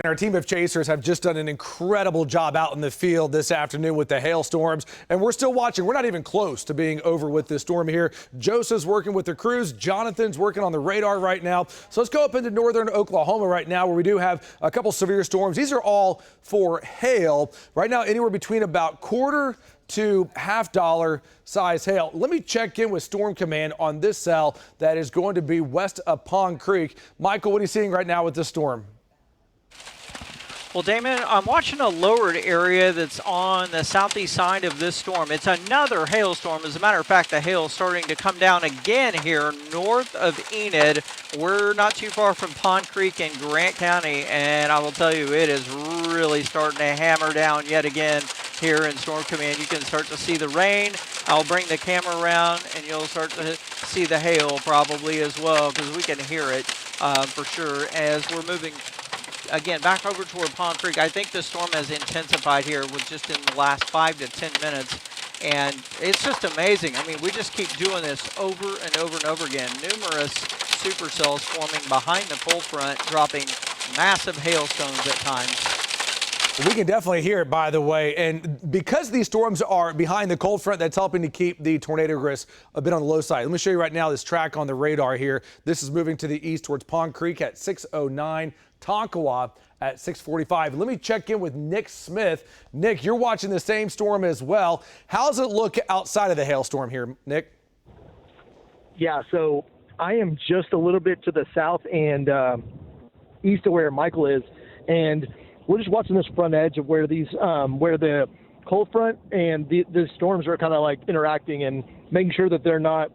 Our team of chasers have just done an incredible job out in the field this afternoon with the hailstorms, and we're still watching. We're not even close to being over with this storm here. Joseph's working with the crews. Jonathan's working on the radar right now. So let's go up into northern Oklahoma right now, where we do have a couple severe storms. These are all for hail. Right now, anywhere between about quarter to $half size hail. Let me check in with Storm Command on this cell that is going to be west of Pond Creek. Michael, what are you seeing right now with this storm? Well, Damon, I'm watching a lowered area that's on the southeast side of this storm. It's another hailstorm. As a matter of fact, the hail is starting to come down again here north of Enid. We're not too far from Pond Creek in Grant County, and I will tell you, it is really starting to hammer down yet again here in Storm Command. You can start to see the rain. I'll bring the camera around, and you'll start to see the hail probably as well, because we can hear it for sure as we're moving again back over toward Pond Creek. I think the storm has intensified here with just in the last 5 to 10 minutes, and it's just amazing. I mean, we just keep doing this over and over and over again. Numerous supercells forming behind the cold front, dropping massive hailstones at times. We can definitely hear it, by the way, and because these storms are behind the cold front, that's helping to keep the tornado risk a bit on the low side. Let me show you right now this track on the radar here. This is moving to the east towards Pond Creek at 6:09, Tonkawa at 6:45. Let me check in with Nick Smith. Nick, you're watching the same storm as well. How's it look outside of the hailstorm here, Nick? Yeah, so I am just a little bit to the south and east of where Michael is, and we're just watching this front edge of where these, where the cold front and the storms are kind of like interacting and making sure that they're not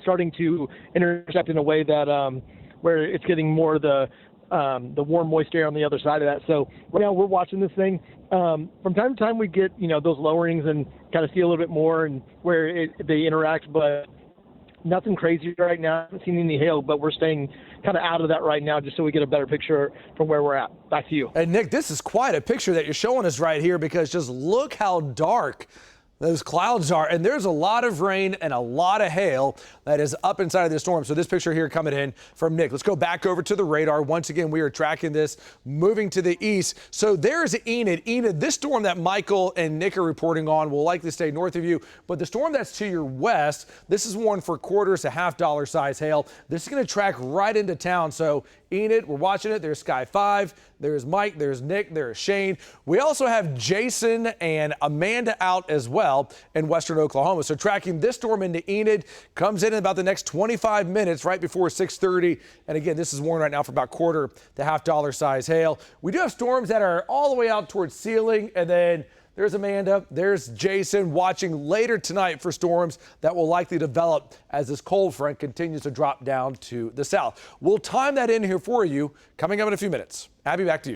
starting to intersect in a way that where it's getting more of the warm, moist air on the other side of that. So right now we're watching this thing. From time to time we get, those lowerings and kind of see a little bit more and where they interact, but nothing crazy right now. I haven't seen any hail, but we're staying kind of out of that right now just so we get a better picture from where we're at. Back to you. And Nick, this is quite a picture that you're showing us right here, because just look how dark those clouds are, and there's a lot of rain and a lot of hail that is up inside of this storm. So this picture here coming in from Nick. Let's go back over to the radar. Once again, we are tracking this moving to the east. So there's Enid. Enid, this storm that Michael and Nick are reporting on will likely stay north of you, but the storm that's to your west, this is one for quarters to $half size hail. This is going to track right into town. So Enid, we're watching it. There's Sky 5, there's Mike, there's Nick, there's Shane. We also have Jason and Amanda out as well in western Oklahoma. So tracking this storm into Enid, comes in about the next 25 minutes, right before 6:30. And again, this is warned right now for about quarter to $half size hail. We do have storms that are all the way out towards Sealing, and then there's Amanda, there's Jason, watching later tonight for storms that will likely develop as this cold front continues to drop down to the south. We'll time that in here for you coming up in a few minutes. Abby, back to you.